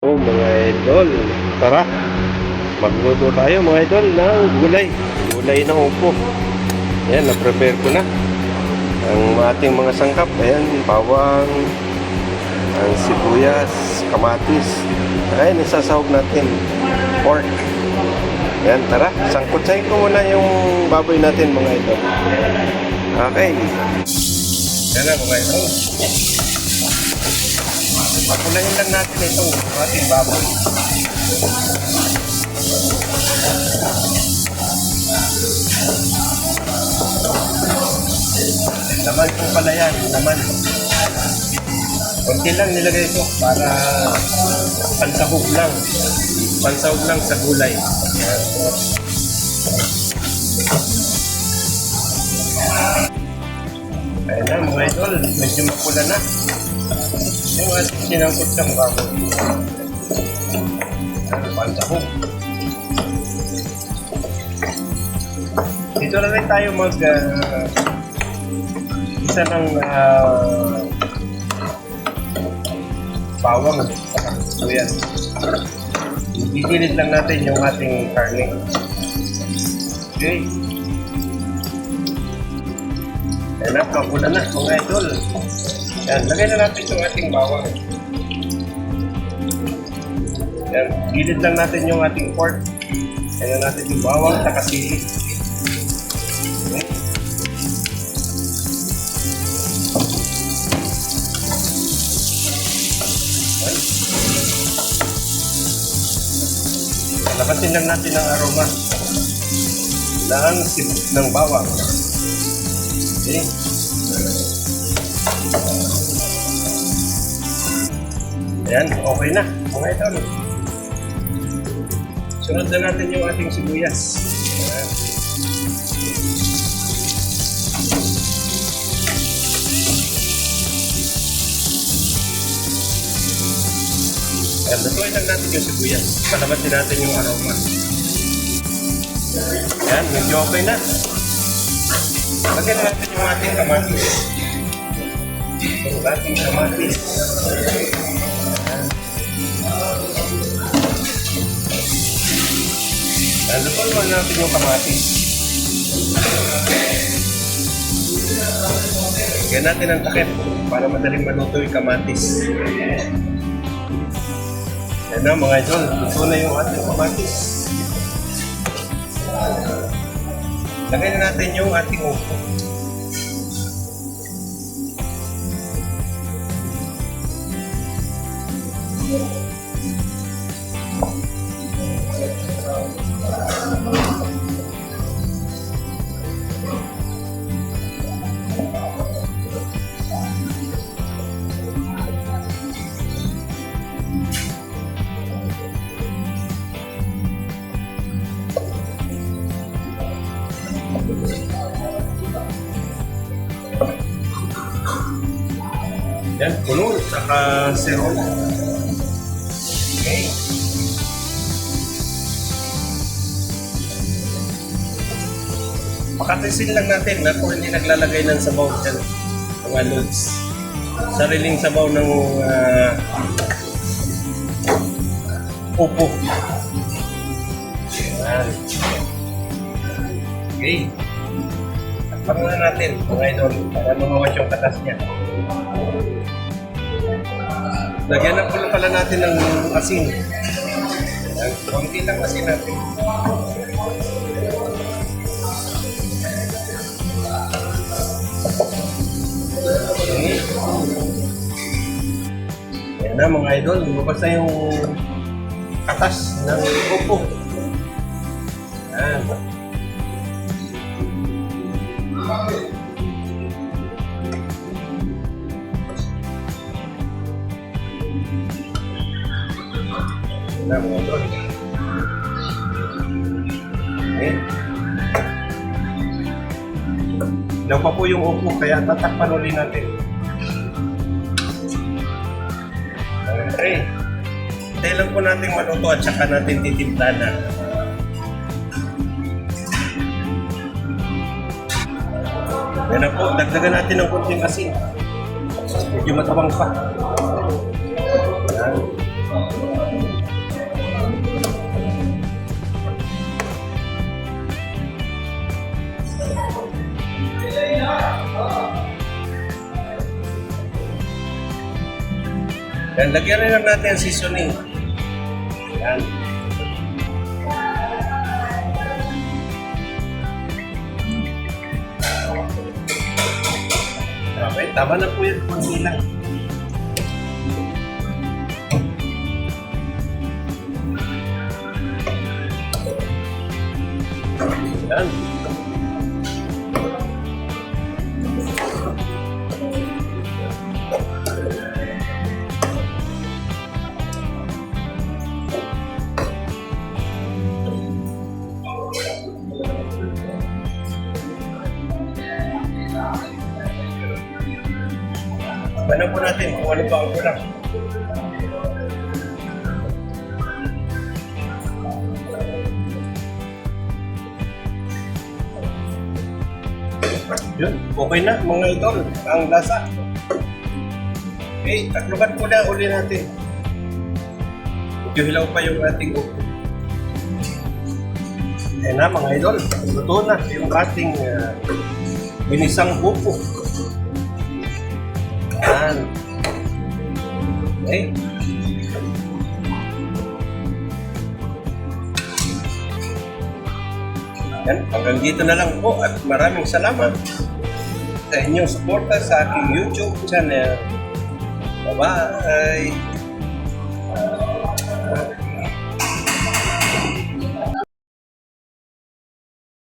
Oh mga idol, tara magluto tayo mga idol ng gulay ng upo. Ayan, na-prepare ko na ang ating mga sangkap. Ayan, bawang, ang sibuyas, kamatis. Ayan, isasahog natin pork. Ayan, tara, sangkutsahin ko muna yung baboy natin mga idol. Okay, ayan na mga idol, pagkulayin lang natin itong ating baboy. Laman po pala yan, laman. Kunti lang nilagay ko para pansahog lang. Pansahog lang sa gulay. Ayan na mga idol, medyo mapula na yung ating sinangkot ng baboy. Pansahog. Dito na rin tayo isa ng bawang at sibuyas. Gigilid lang natin yung ating karne. Okay. Ayan na, pagkulan na mga idol. Ayan, lagay na natin yung ating bawang. Ayan, gilid lang natin yung ating pork. Ayan na natin yung bawang, saka sili. Okay. Labasin lang natin ang aroma ng bawang. Okay. Ayan, okay na. Okay ito. Sunod na natin yung ating sibuyas. Ayan. Ayan, lutuin lang natin yung sibuyas. Palabasin natin yung aroma. Ayan, medyo okay na. Lagyan na natin yung ating kamatis. Yung ating kamatis. Ayan, lutuin natin yung kamatis. Lagyan natin ang takip para madaling maluto yung kamatis. Ayan na mga idol, luto na yung ating kamatis. Lagay na natin yung ating upo. Yan, puno, saka serum. Okay. Pakatisin lang natin na kung hindi naglalagay ng sabaw dyan, mga loads. Sariling sabaw ng upo. Yan. Okay. Takpan na natin, mga idol, para lumawas yung katas niya. Lagyan na pala natin ng asin. Konti lang asin natin. Okay. Ayan na mga idol, lumabas na yung katas ng upo. Ayan. Na mga idol. Okay. Ilaw pa po yung upo, kaya tatakpan ulit natin. Okay. Hintay lang po natin maluto at saka natin titimpla na. Yan na po, dagdagan natin ng kunting asin. Medyo matabang pa. Yan. Yan, lagyan rin natin ang seasoning. Yan. Okay, tama na po yun. Kunti lang. Yan. Ano po natin kung ano ba ang kulang. Yun, okay na mga idol, ang lasa. Okay, takluban po na uli natin. Medyo hilaw pa yung ating upo. Ayan na mga idol, luto na yung ating binisang upo. Yan. Okay. Yan, hanggang dito na lang po at maraming salamat sa inyong suporta sa aking YouTube channel. Bye-bye!